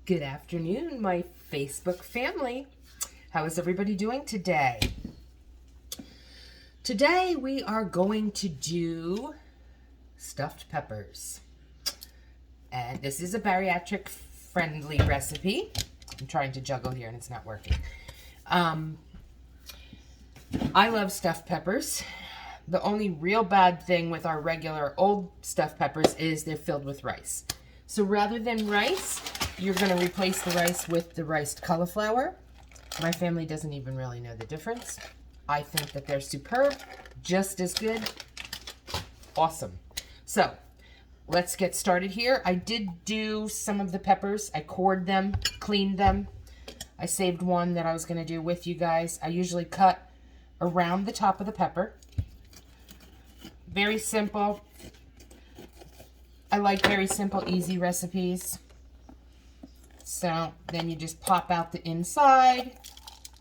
Good afternoon, my Facebook family. How is everybody doing today? Today we are going to do stuffed peppers. And this is a bariatric friendly recipe. I'm trying to juggle here and it's not working. I love stuffed peppers. The only real bad thing with our regular old stuffed peppers is they're filled with rice. So rather than rice, you're going to replace the rice with the riced cauliflower. My family doesn't even really know the difference. I think that they're superb, just as good. Awesome. So let's get started here. I did do some of the peppers. I cored them, cleaned them. I saved one that I was going to do with you guys. I usually cut around the top of the pepper. Very simple. I like very simple, easy recipes. So then you just pop out the inside,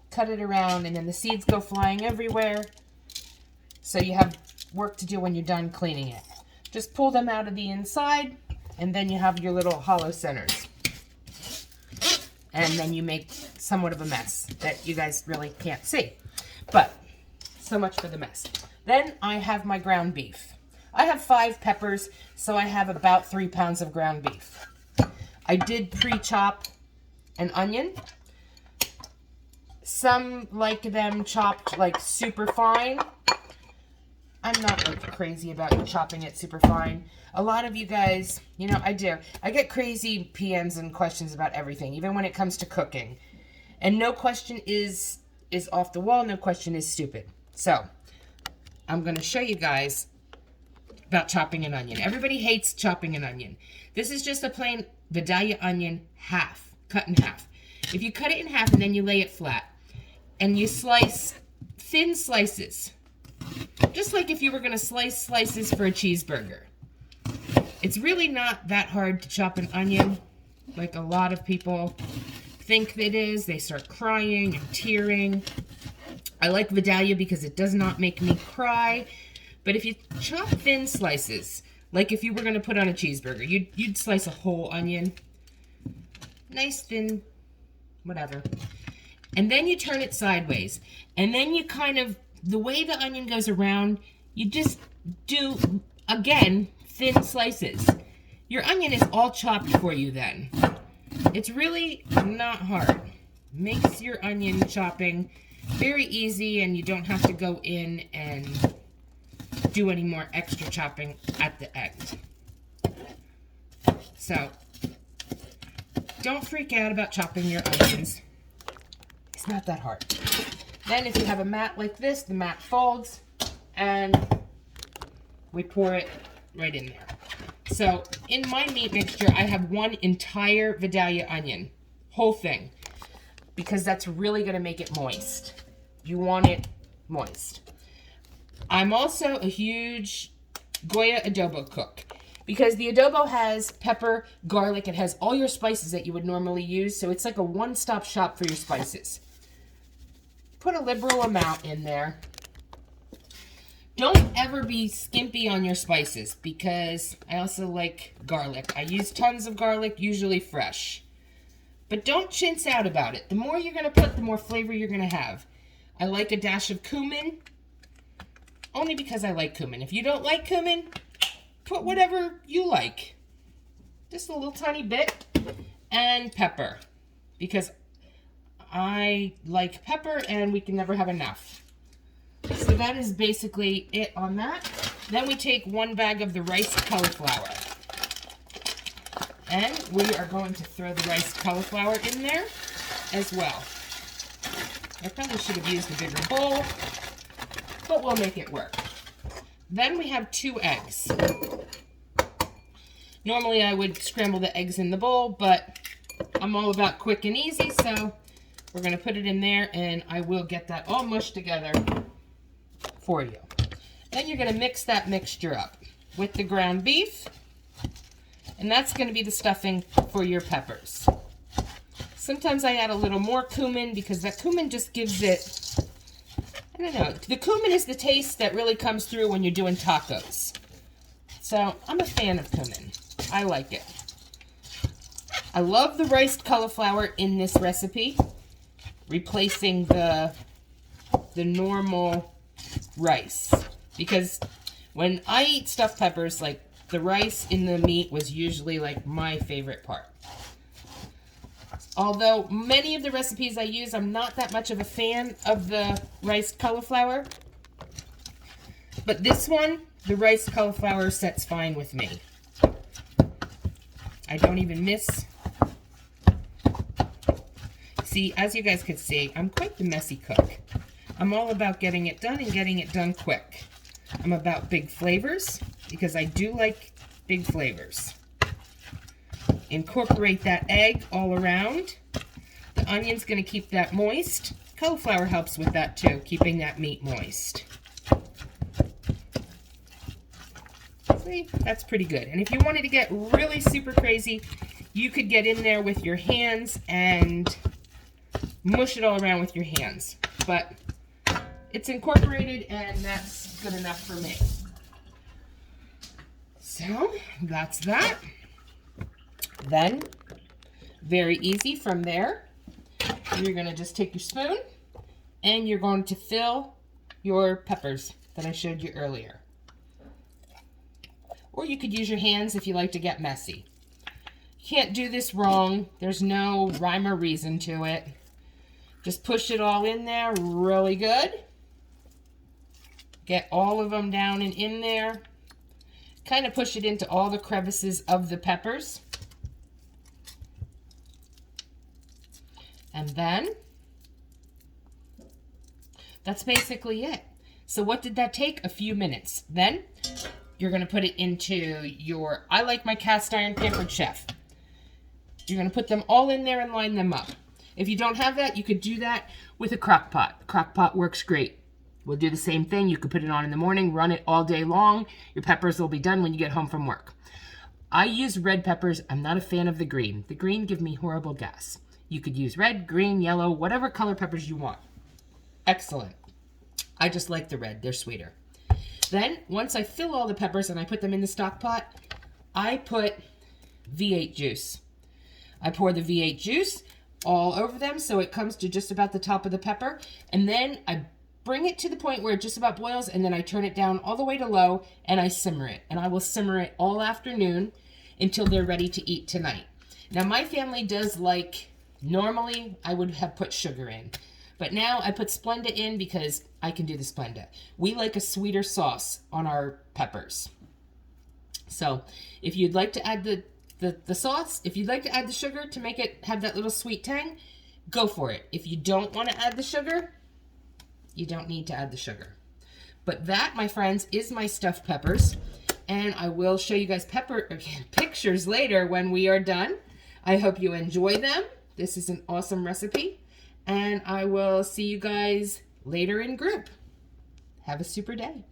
cut it around, and then the seeds go flying everywhere. So you have work to do when you're done cleaning it. Just pull them out of the inside, and then you have your little hollow centers. And then you make somewhat of a mess that you guys really can't see. But so much for the mess. Then I have my ground beef. I have 5 peppers, so I have about 3 pounds of ground beef. I did pre-chop an onion. Some like them chopped like super fine. I'm not like crazy about chopping it super fine. A lot of you guys, you know, I do. I get crazy PMs and questions about everything, even when it comes to cooking. And no question is off the wall. No question is stupid. So I'm going to show you guys about chopping an onion. Everybody hates chopping an onion. This is just a plain Vidalia onion, cut in half. If you cut it in half and then you lay it flat, and you slice thin slices, just like if you were going to slice slices for a cheeseburger. It's really not that hard to chop an onion, like a lot of people think it is. They start crying and tearing. I like Vidalia because it does not make me cry. But if you chop thin slices, like if you were going to put on a cheeseburger, you'd slice a whole onion. Nice thin, whatever. And then you turn it sideways. And then you kind of, the way the onion goes around, you just do, again, thin slices. Your onion is all chopped for you then. It's really not hard. Makes your onion chopping very easy, and you don't have to go in and do any more extra chopping at the end. So don't freak out about chopping your onions. It's not that hard. Then if you have a mat like this, the mat folds and we pour it right in there. So in my meat mixture, I have one entire Vidalia onion, whole thing, because that's really going to make it moist. You want it moist. I'm also a huge Goya adobo cook because the adobo has pepper, garlic, it has all your spices that you would normally use, so it's like a one-stop shop for your spices. Put a liberal amount in there. Don't ever be skimpy on your spices because I also like garlic. I use tons of garlic, usually fresh. But don't chintz out about it. The more you're going to put, the more flavor you're going to have. I like a dash of cumin. Only because I like cumin. If you don't like cumin, put whatever you like. Just a little tiny bit. And pepper. Because I like pepper and we can never have enough. So that is basically it on that. Then we take 1 bag of the riced cauliflower. And we are going to throw the riced cauliflower in there as well. I probably should have used a bigger bowl, but we'll make it work. Then we have 2 eggs. Normally I would scramble the eggs in the bowl, but I'm all about quick and easy, so we're going to put it in there and I will get that all mushed together for you. Then you're going to mix that mixture up with the ground beef, and that's going to be the stuffing for your peppers. Sometimes I add a little more cumin because that cumin just gives it, I don't know, the cumin is the taste that really comes through when you're doing tacos. So I'm a fan of cumin. I like it. I love the riced cauliflower in this recipe, replacing the normal rice. Because when I eat stuffed peppers, like, the rice in the meat was usually like my favorite part. Although many of the recipes I use, I'm not that much of a fan of the riced cauliflower. But this one, the riced cauliflower sets fine with me. I don't even miss. See, as you guys can see, I'm quite the messy cook. I'm all about getting it done and getting it done quick. I'm about big flavors because I do like big flavors. Incorporate that egg all around. The onion's going to keep that moist. Cauliflower helps with that too, keeping that meat moist. See, that's pretty good. And if you wanted to get really super crazy, you could get in there with your hands and mush it all around with your hands. But it's incorporated and that's good enough for me. So that's that. Then, very easy from there, you're going to just take your spoon and you're going to fill your peppers that I showed you earlier. Or you could use your hands if you like to get messy. You can't do this wrong. There's no rhyme or reason to it. Just push it all in there really good. Get all of them down and in there. Kind of push it into all the crevices of the peppers. And then, that's basically it. So what did that take? A few minutes. Then, you're going to put it into your, I like my cast iron Pampered Chef. You're going to put them all in there and line them up. If you don't have that, you could do that with a crock pot. The crock pot works great. We'll do the same thing. You could put it on in the morning, run it all day long. Your peppers will be done when you get home from work. I use red peppers. I'm not a fan of the green. The green give me horrible gas. You could use red, green, yellow, whatever color peppers you want. Excellent. I just like the red. They're sweeter. Then, once I fill all the peppers and I put them in the stock pot, I put V8 juice. I pour the V8 juice all over them so it comes to just about the top of the pepper. And then I bring it to the point where it just about boils, and then I turn it down all the way to low and I simmer it. And I will simmer it all afternoon until they're ready to eat tonight. Now, my family does like, normally I would have put sugar in. But now I put Splenda in because I can do the Splenda. We like a sweeter sauce on our peppers. So if you'd like to add the sauce, if you'd like to add the sugar to make it have that little sweet tang, go for it. If you don't want to add the sugar, you don't need to add the sugar. But that, my friends, is my stuffed peppers. And I will show you guys pictures later when we are done. I hope you enjoy them. This is an awesome recipe. And I will see you guys later in group. Have a super day.